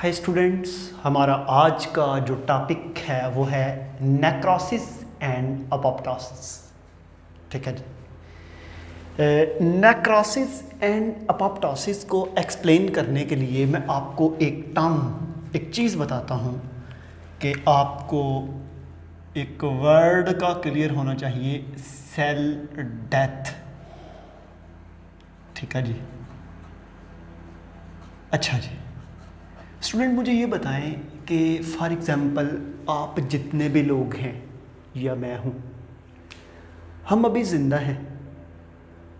Hi students, हमारा आज का जो टॉपिक है वो है नेक्रोसिस एंड अपोप्टोसिस। ठीक है जी। नेक्रोसिस एंड अपोप्टोसिस को एक्सप्लेन करने के लिए मैं आपको एक चीज़ बताता हूँ कि आपको एक वर्ड का क्लियर होना चाहिए, सेल डेथ। ठीक है जी। अच्छा जी स्टूडेंट, मुझे ये बताएं कि फॉर एग्ज़ाम्पल आप जितने भी लोग हैं या मैं हूँ, हम अभी ज़िंदा हैं।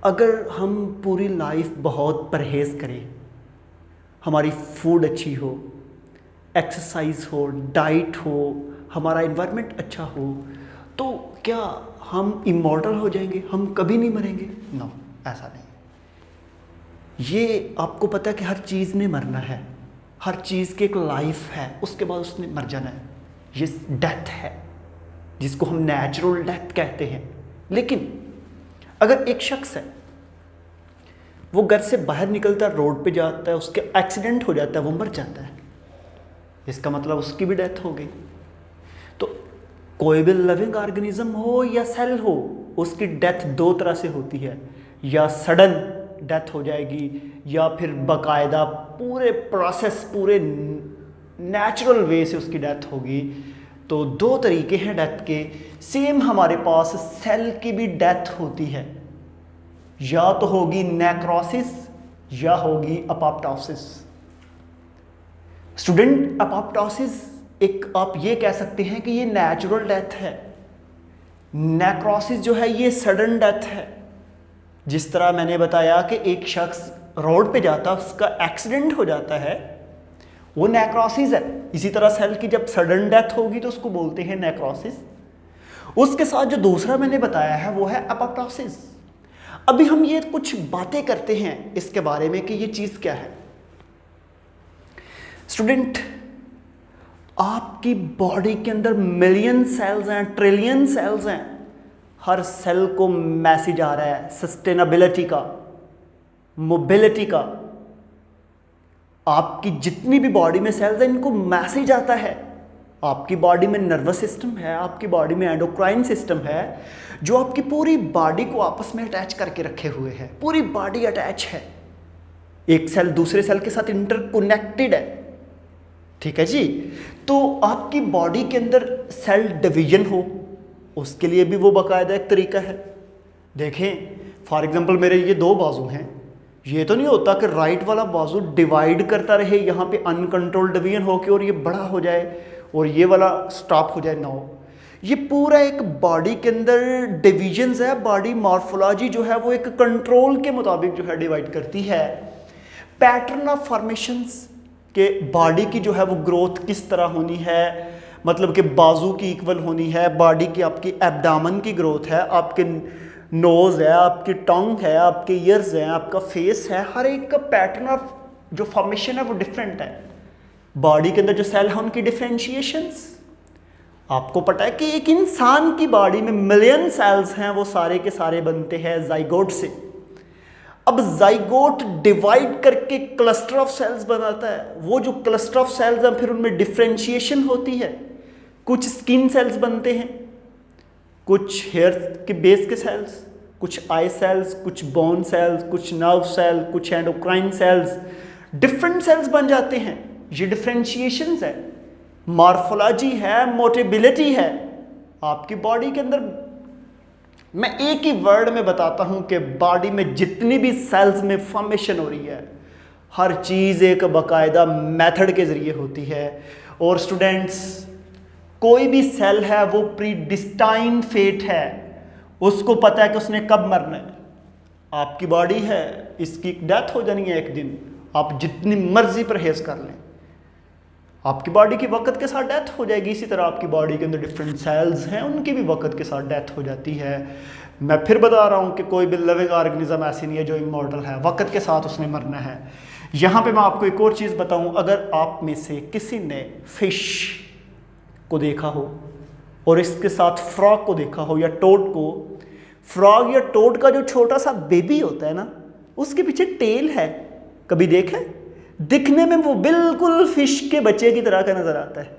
अगर हम पूरी लाइफ बहुत परहेज़ करें, हमारी फूड अच्छी हो, एक्सरसाइज हो, डाइट हो, हमारा इन्वायरमेंट अच्छा हो, तो क्या हम इमॉर्टल हो जाएंगे? हम कभी नहीं मरेंगे? नो, ऐसा नहीं। ये आपको पता है कि हर चीज़ ने मरना है, हर चीज़ की एक लाइफ है, उसके बाद उसने मर जाना है। ये डेथ है जिसको हम नेचुरल डेथ कहते हैं। लेकिन अगर एक शख्स है, वो घर से बाहर निकलता है, रोड पे जाता है, उसके एक्सीडेंट हो जाता है, वो मर जाता है, इसका मतलब उसकी भी डेथ हो गई। तो कोई भी लिविंग ऑर्गेनिज्म हो या सेल हो, उसकी डेथ दो तरह से होती है, या सडन डेथ हो जाएगी या फिर बाकायदा पूरे प्रोसेस, पूरे नेचुरल वे से उसकी डेथ होगी। तो दो तरीके हैं डेथ के। सेम हमारे पास सेल की भी डेथ होती है, या तो होगी नेक्रोसिस या होगी अपोप्टोसिस। स्टूडेंट, अपोप्टोसिस एक आप ये कह सकते हैं कि ये नेचुरल डेथ है। नेक्रोसिस जो है ये सडन डेथ है। जिस तरह मैंने बताया कि एक शख्स रोड पे जाता है, उसका एक्सीडेंट हो जाता है, वो नेक्रोसिस है। इसी तरह सेल की जब सडन डेथ होगी तो उसको बोलते हैं नेक्रोसिस। उसके साथ जो दूसरा मैंने बताया है वो है अपोप्टोसिस। अभी हम ये कुछ बातें करते हैं इसके बारे में कि ये चीज़ क्या है। स्टूडेंट, आपकी बॉडी के अंदर मिलियन सेल्स हैं, ट्रिलियन सेल्स हैं। हर सेल को मैसेज आ रहा है सस्टेनेबिलिटी का, मोबिलिटी का। आपकी जितनी भी बॉडी में सेल्स हैं, इनको मैसेज आता है। आपकी बॉडी में नर्वस सिस्टम है, आपकी बॉडी में एंडोक्राइन सिस्टम है, जो आपकी पूरी बॉडी को आपस में अटैच करके रखे हुए है। पूरी बॉडी अटैच है, एक सेल दूसरे सेल के साथ इंटरकनेक्टेड है। ठीक है जी। तो आपकी बॉडी के अंदर सेल डिवीजन हो, उसके लिए भी वो बाकायदा एक तरीका है। देखें, फॉर एग्जांपल मेरे ये दो बाजू हैं, ये तो नहीं होता कि राइट वाला बाजू डिवाइड करता रहे यहाँ पे अनकंट्रोल्ड डिवीजन होके और ये बड़ा हो जाए और ये वाला स्टॉप हो जाए। ना, ये पूरा एक बॉडी के अंदर डिविजन्स है। बॉडी मॉर्फोलॉजी जो है वो एक कंट्रोल के मुताबिक जो है डिवाइड करती है। पैटर्न ऑफ फॉर्मेशंस के बॉडी की जो है वो ग्रोथ किस तरह होनी है, मतलब कि बाजू की इक्वल होनी है, बॉडी की आपकी एब्डामन की ग्रोथ है, आपके नोज़ है, आपकी टंग है, आपके ईयर्स हैं, आपका फेस है। हर एक का पैटर्न ऑफ जो फॉर्मेशन है वो डिफरेंट है। बॉडी के अंदर जो सेल है उनकी डिफरेंशिएशंस, आपको पता है कि एक इंसान की बॉडी में मिलियन सेल्स हैं, वो सारे के सारे बनते हैं जाइगोट से। अब जाइगोट डिवाइड करके क्लस्टर ऑफ सेल्स बनाता है। वो जो क्लस्टर ऑफ सेल्स हैं फिर उनमें डिफरेंशिएशन होती है। कुछ स्किन सेल्स बनते हैं, कुछ हेयर के बेस के सेल्स, कुछ आई सेल्स, कुछ बोन सेल्स, कुछ नर्व सेल, कुछ एंडोक्राइन सेल्स, डिफरेंट सेल्स बन जाते हैं। ये डिफरेंशिएशंस है, मॉर्फोलॉजी है, मोटेबिलिटी है आपकी बॉडी के अंदर। मैं एक ही वर्ड में बताता हूं कि बॉडी में जितनी भी सेल्स में फॉर्मेशन हो रही है, हर चीज़ एक बाकायदा मेथड के ज़रिए होती है। और स्टूडेंट्स, कोई भी सेल है वो प्रीडिस्टाइन फेट है, उसको पता है कि उसने कब मरना है। आपकी बॉडी है, इसकी डेथ हो जानी है एक दिन, आप जितनी मर्जी परहेज कर लें, आपकी बॉडी की वक्त के साथ डेथ हो जाएगी। इसी तरह आपकी बॉडी के अंदर डिफरेंट सेल्स हैं, उनकी भी वक्त के साथ डेथ हो जाती है। मैं फिर बता रहा हूँ कि कोई भी लिविंग ऑर्गेनिज्म ऐसी नहीं है जो इमॉर्टल है, वक्त के साथ उसने मरना है। यहाँ पे मैं आपको एक और चीज़ बताऊँ, अगर आप में से किसी ने फिश को देखा हो और इसके साथ फ्रॉग को देखा हो या टोड को, फ्रॉग या टोड का जो छोटा सा बेबी होता है ना, उसके पीछे टेल है, कभी देखा है? दिखने में वो बिल्कुल फिश के बच्चे की तरह का नजर आता है,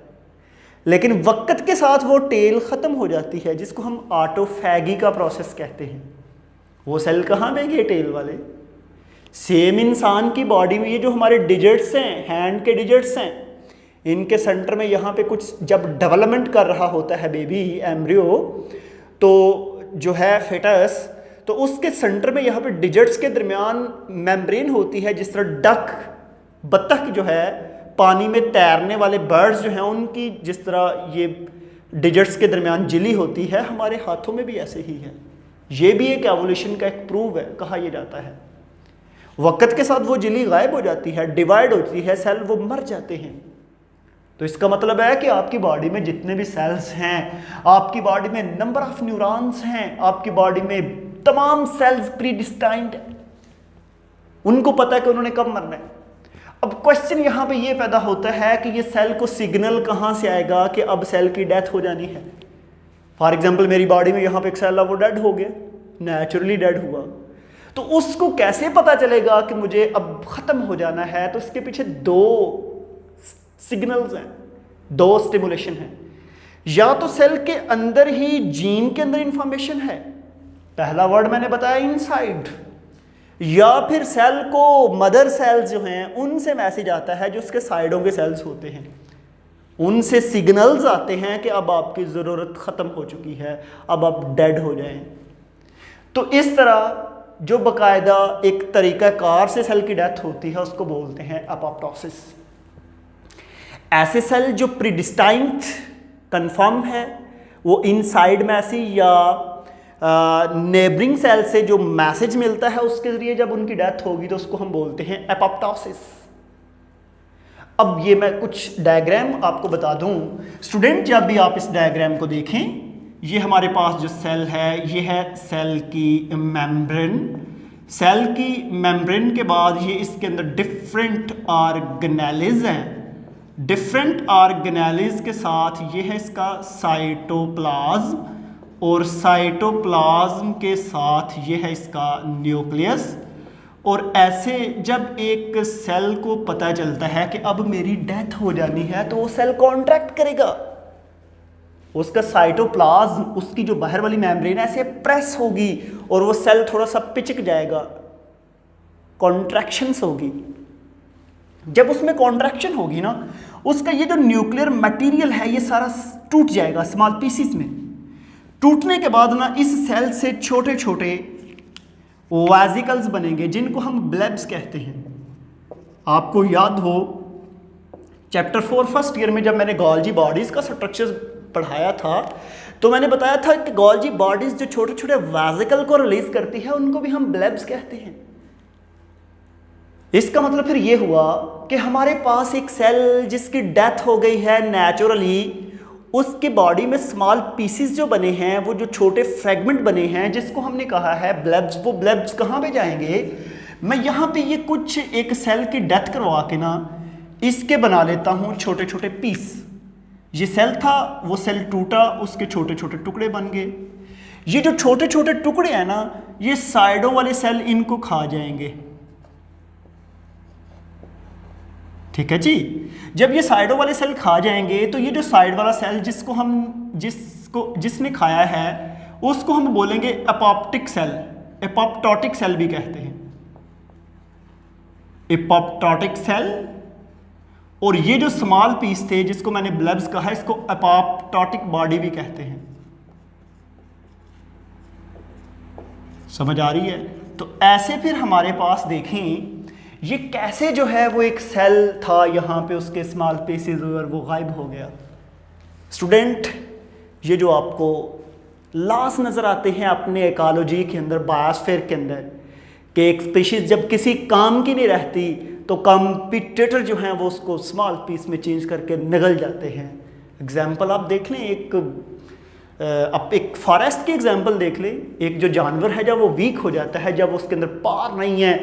लेकिन वक्त के साथ वो टेल खत्म हो जाती है, जिसको हम ऑटोफैगी का प्रोसेस कहते हैं। वो सेल कहाँ पे गए? टेल वाले। सेम इंसान की बॉडी में ये जो हमारे डिजिट्स हैं, हैंड के डिजिट्स हैं, इनके सेंटर में यहाँ पे कुछ जब डेवलपमेंट कर रहा होता है बेबी एम्ब्रियो, तो जो है फेटस, तो उसके सेंटर में यहाँ पे डिजिट्स के दरमियान मेम्ब्रेन होती है। जिस तरह डक, बत्तख जो है, पानी में तैरने वाले बर्ड्स जो हैं, उनकी जिस तरह ये डिजिट्स के दरमियान झिल्ली होती है, हमारे हाथों में भी ऐसे ही है। ये भी एक एवोल्यूशन का एक प्रूव है, कहा यह जाता है। वक्त के साथ वो झिल्ली गायब हो जाती है, डिवाइड होती है, सेल वो मर जाते हैं। तो इसका मतलब है कि आपकी बॉडी में जितने भी सेल्स हैं, आपकी बॉडी में नंबर ऑफ न्यूरॉन्स हैं, आपकी बॉडी में तमाम सेल्स प्रीडिस्टाइंड है, उनको पता है कि उन्होंने कब मरना है। अब क्वेश्चन यहां पे ये पैदा होता है कि ये सेल को सिग्नल कहां से आएगा कि अब सेल की डेथ हो जानी है। फॉर एग्जाम्पल मेरी बॉडी में यहाँ पे एक सेल है, वो डेड हो गया, नेचुरली डेड हुआ, तो उसको कैसे पता चलेगा कि मुझे अब खत्म हो जाना है? तो इसके पीछे दो सिग्नल्स हैं, दो स्टिमुलेशन है। या तो सेल के अंदर ही जीन के अंदर इंफॉर्मेशन है, पहला वर्ड मैंने बताया इनसाइड, या फिर सेल को मदर सेल्स जो हैं उनसे मैसेज आता है, जो उसके साइडों के सेल्स होते हैं, उनसे सिग्नल्स आते हैं कि अब आपकी ज़रूरत ख़त्म हो चुकी है, अब आप डेड हो जाएं। तो इस तरह जो बाकायदा एक तरीक़ाकार से सेल की डेथ होती है उसको बोलते हैं एपोप्टोसिस। ऐसे सेल जो प्रीडिस्टाइंड कंफर्म है, वो इनसाइड मैसेज या नेबरिंग सेल से जो मैसेज मिलता है उसके ज़रिए जब उनकी डेथ होगी तो उसको हम बोलते हैं एपोप्टोसिस। अब ये मैं कुछ डायग्राम आपको बता दूं स्टूडेंट, जब भी आप इस डायग्राम को देखें, ये हमारे पास जो सेल है, ये है सेल की मेम्ब्रेन। सेल की मेम्ब्रेन के बाद ये इसके अंदर डिफरेंट ऑर्गेनेलिज हैं, डिफरेंट ऑर्गेनेलिज के साथ ये है इसका साइटोप्लाज्म, और साइटोप्लाज्म के साथ ये है इसका न्यूक्लियस। और ऐसे जब एक सेल को पता चलता है कि अब मेरी डेथ हो जानी है, तो वो सेल कॉन्ट्रैक्ट करेगा, उसका साइटोप्लाज्म, उसकी जो बाहर वाली मेम्ब्रेन ऐसे प्रेस होगी और वो सेल थोड़ा सा पिचक जाएगा, कॉन्ट्रैक्शंस होगी। जब उसमें कॉन्ट्रैक्शन होगी ना, उसका ये जो न्यूक्लियर मटेरियल है ये सारा टूट जाएगा स्मॉल पीसीस में। टूटने के बाद ना इस सेल से छोटे छोटे वेसिकल्स बनेंगे, जिनको हम ब्लेब्स कहते हैं। आपको याद हो चैप्टर 4 फर्स्ट ईयर में जब मैंने गोल्जी बॉडीज़ का स्ट्रक्चर पढ़ाया था, तो मैंने बताया था कि गोल्जी बॉडीज़ जो छोटे छोटे वेसिकल को रिलीज करती है उनको भी हम ब्लेब्स कहते हैं। इसका मतलब फिर ये हुआ कि हमारे पास एक सेल जिसकी डेथ हो गई है नेचुरली, उसके बॉडी में स्मॉल पीसीस जो बने हैं, वो जो छोटे फ्रेगमेंट बने हैं जिसको हमने कहा है ब्लेब्स, वो ब्लेब्स कहाँ पे जाएंगे? मैं यहाँ पे ये कुछ एक सेल की डेथ करवा के ना इसके बना लेता हूँ छोटे छोटे पीस। ये सेल था, वो सेल टूटा, उसके छोटे छोटे टुकड़े बन गए। ये जो छोटे छोटे टुकड़े हैं ना, ये साइडों वाले सेल इनको खा जाएंगे। ठीक है जी। जब ये साइडों वाले सेल खा जाएंगे तो ये जो साइड वाला सेल जिसने खाया है उसको हम बोलेंगे एपोप्टिक सेल, एपोप्टोटिक सेल भी कहते हैं, एपोप्टोटिक सेल। और ये जो स्मॉल पीस थे जिसको मैंने ब्लेब्स कहा, इसको एपोप्टोटिक बॉडी भी कहते हैं। समझ आ रही है? तो ऐसे फिर हमारे पास देखें ये कैसे जो है वो एक सेल था यहाँ पे, उसके स्मॉल पीसेस और वो गायब हो गया। स्टूडेंट, ये जो आपको लॉस नज़र आते हैं अपने इकोलॉजी के अंदर, बायोस्फीयर के अंदर, कि एक स्पीशीज जब किसी काम की नहीं रहती तो कॉम्पिटिटर जो हैं वो उसको स्मॉल पीस में चेंज करके निगल जाते हैं। एग्जाम्पल आप देख लें, आप एक फॉरेस्ट की एग्जाम्पल देख लें। एक जो जानवर है जब वो वीक हो जाता है, जब उसके अंदर पावर नहीं है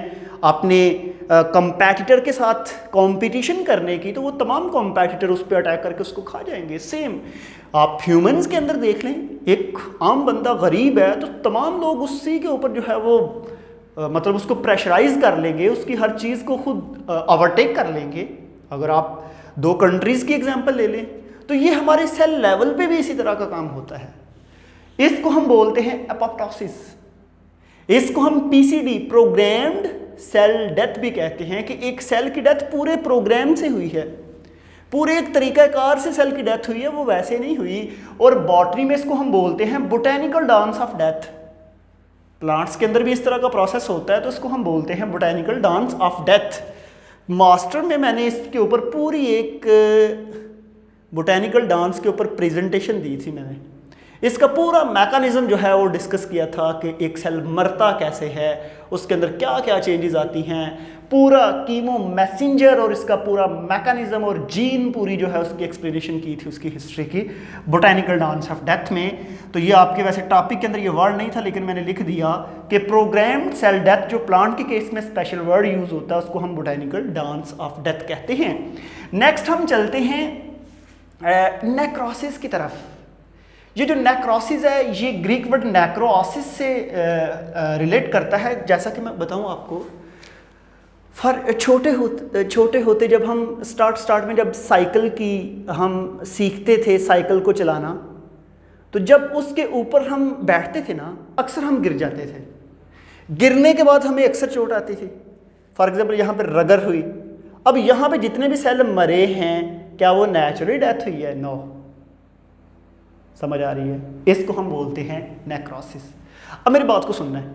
अपने कंपैटिटर के साथ कंपटीशन करने की, तो वो तमाम कंपैटिटर उस पर अटैक करके उसको खा जाएंगे। सेम आप ह्यूमंस के अंदर देख लें, एक आम बंदा गरीब है तो तमाम लोग उसी के ऊपर जो है वो मतलब उसको प्रेशराइज कर लेंगे, उसकी हर चीज़ को खुद ओवरटेक कर लेंगे। अगर आप 2 कंट्रीज़ की एग्जांपल ले लें तो ये हमारे सेल लेवल पे भी इसी तरह का काम होता है। इसको हम बोलते हैं एपोप्टोसिस। इसको हम पीसीडी, प्रोग्राम्ड सेल डेथ भी कहते हैं, कि एक सेल की डेथ पूरे प्रोग्राम से हुई है, पूरे एक तरीकाकार से सेल की डेथ हुई है, वो वैसे नहीं हुई। और बॉटनी में इसको हम बोलते हैं botanical dance of death. Plants के अंदर भी इस तरह का प्रोसेस होता है, तो इसको हम बोलते हैं botanical dance of death. Master में मैंने इसके ऊपर पूरी एक बोटेनिकल डांस के ऊपर प्रेजेंटेशन दी थी मैंने। इसका पूरा मैकेनिज्म जो है वो डिस्कस किया था कि एक सेल मरता कैसे है, उसके अंदर क्या क्या चेंजेस आती हैं, पूरा कीमो मैसेंजर और इसका पूरा मैकेनिज्म और जीन पूरी जो है उसकी एक्सप्लेनेशन की थी, उसकी हिस्ट्री की बोटेनिकल डांस ऑफ डेथ में। तो ये आपके वैसे टॉपिक के अंदर ये वर्ड नहीं था, लेकिन मैंने लिख दिया कि प्रोग्राम्ड सेल डेथ, जो प्लांट के केस में स्पेशल वर्ड यूज होता है, उसको हम बोटेनिकल डांस ऑफ डेथ कहते हैं। नेक्स्ट हम चलते हैं नेक्रोसिस की तरफ। ये जो नेक्रोसिस है, ये ग्रीक वर्ड नेक्रोसिस से रिलेट करता है। जैसा कि मैं बताऊं आपको, छोटे होते जब हम स्टार्ट में जब साइकिल की हम सीखते थे साइकिल को चलाना, तो जब उसके ऊपर हम बैठते थे ना, अक्सर हम गिर जाते थे। गिरने के बाद हमें अक्सर चोट आती थी। फॉर एग्जाम्पल यहाँ पे रगड़ हुई। अब यहाँ पे जितने भी सेल मरे हैं, क्या वो नेचुरली डेथ हुई है? नो। समझ आ रही है? इसको हम बोलते हैं नेक्रोसिस। अब मेरी बात को सुनना है।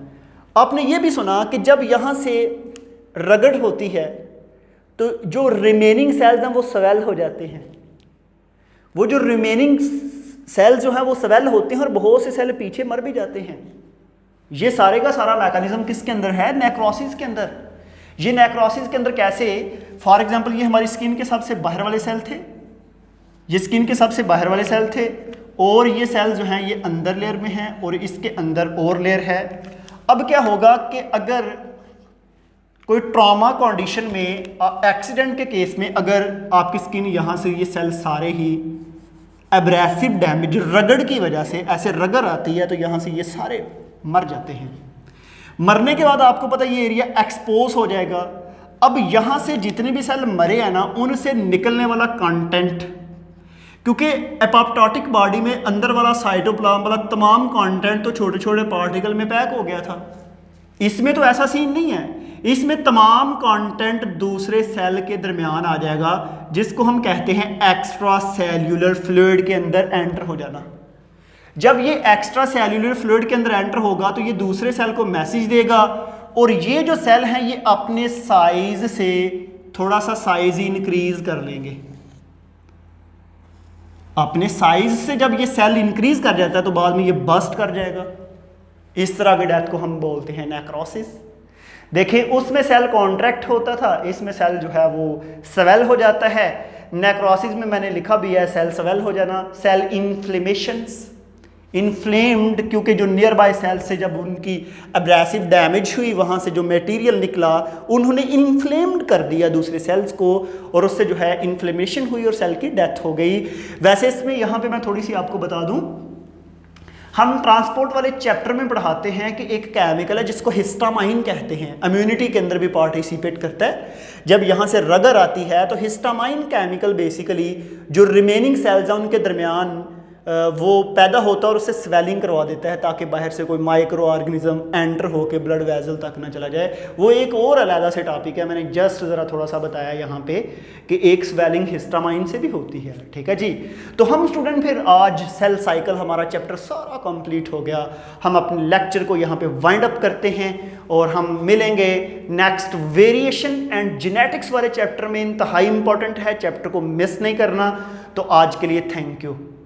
आपने ये भी सुना कि जब यहाँ से रगड़ होती है तो जो रिमेनिंग सेल्स हैं वो स्वेल हो जाते हैं। वो जो रिमेनिंग सेल जो है वो स्वेल होते हैं और बहुत से सेल पीछे मर भी जाते हैं। ये सारे का सारा मैकेनिज्म किसके अंदर है? नेक्रोसिस के अंदर। ये नेक्रोसिस के अंदर कैसे? फॉर एग्जांपल ये हमारी स्किन के सबसे बाहर वाले सेल थे, ये स्किन के सबसे बाहर वाले सेल थे, और ये सेल जो हैं ये अंदर लेयर में हैं और इसके अंदर और लेयर है। अब क्या होगा कि अगर कोई ट्रॉमा कंडीशन में, एक्सीडेंट के केस में, अगर आपकी स्किन यहाँ से ये सेल सारे ही एब्रेसिव डैमेज, रगड़ की वजह से ऐसे रगड़ आती है, तो यहाँ से ये सारे मर जाते हैं। मरने के बाद आपको पता है ये एरिया एक्सपोज हो जाएगा। अब यहाँ से जितने भी सेल मरे हैं ना, उनसे निकलने वाला कंटेंट, क्योंकि एपोप्टोटिक बॉडी में अंदर वाला साइटोप्लाज्म वाला तमाम कंटेंट तो छोटे छोटे पार्टिकल में पैक हो गया था। इसमें तो ऐसा सीन नहीं है। इसमें तमाम कंटेंट दूसरे सेल के दरमियान आ जाएगा, जिसको हम कहते हैं एक्स्ट्रा सेल्यूलर फ्लूइड के अंदर एंटर हो जाना। जब ये एक्स्ट्रा सेल्यूलर फ्लूइड के अंदर एंटर होगा तो ये दूसरे सेल को मैसेज देगा, और ये जो सेल हैं ये अपने साइज से थोड़ा सा साइज इंक्रीज कर लेंगे। अपने साइज से जब ये सेल इंक्रीज कर जाता है तो बाद में ये बस्ट कर जाएगा। इस तरह की डेथ को हम बोलते हैं नेक्रोसिस। देखिए, उसमें सेल कॉन्ट्रैक्ट होता था, इसमें सेल जो है वो स्वेल हो जाता है। नेक्रोसिस में मैंने लिखा भी है सेल स्वेल हो जाना, सेल इन्फ्लेमेशंस, इन्फ्लेम्ड, क्योंकि जो नियर बाय सेल से जब उनकी एब्रेसिव डैमेज हुई, वहाँ से जो मटेरियल निकला उन्होंने इन्फ्लेम्ड कर दिया दूसरे सेल्स को, और उससे जो है इन्फ्लेमेशन हुई और सेल की डेथ हो गई। वैसे इसमें यहाँ पे मैं थोड़ी सी आपको बता दूँ, हम ट्रांसपोर्ट वाले चैप्टर में पढ़ाते हैं कि एक केमिकल है जिसको हिस्टामाइन कहते हैं, इम्यूनिटी के अंदर भी पार्टिसिपेट करता है। जब यहाँ से रगड़ आती है तो हिस्टामाइन केमिकल बेसिकली जो रिमेनिंग सेल्स हैं उनके दरमियान वो पैदा होता है और उससे स्वेलिंग करवा देता है, ताकि बाहर से कोई माइक्रो ऑर्गेनिज्म एंटर होकर ब्लड वेजल तक ना चला जाए। वो एक और अलग से टॉपिक है, मैंने जस्ट ज़रा थोड़ा सा बताया यहाँ पे कि एक स्वेलिंग हिस्टामाइन से भी होती है। ठीक है जी। तो हम स्टूडेंट फिर आज सेल साइकिल हमारा चैप्टर सारा कंप्लीट हो गया। हम अपने लेक्चर को यहाँ पे वाइंड अप करते हैं और हम मिलेंगे नेक्स्ट वेरिएशन एंड जेनेटिक्स वाले चैप्टर में। इंतहाई इंपॉर्टेंट है, चैप्टर को मिस नहीं करना। तो आज के लिए थैंक यू।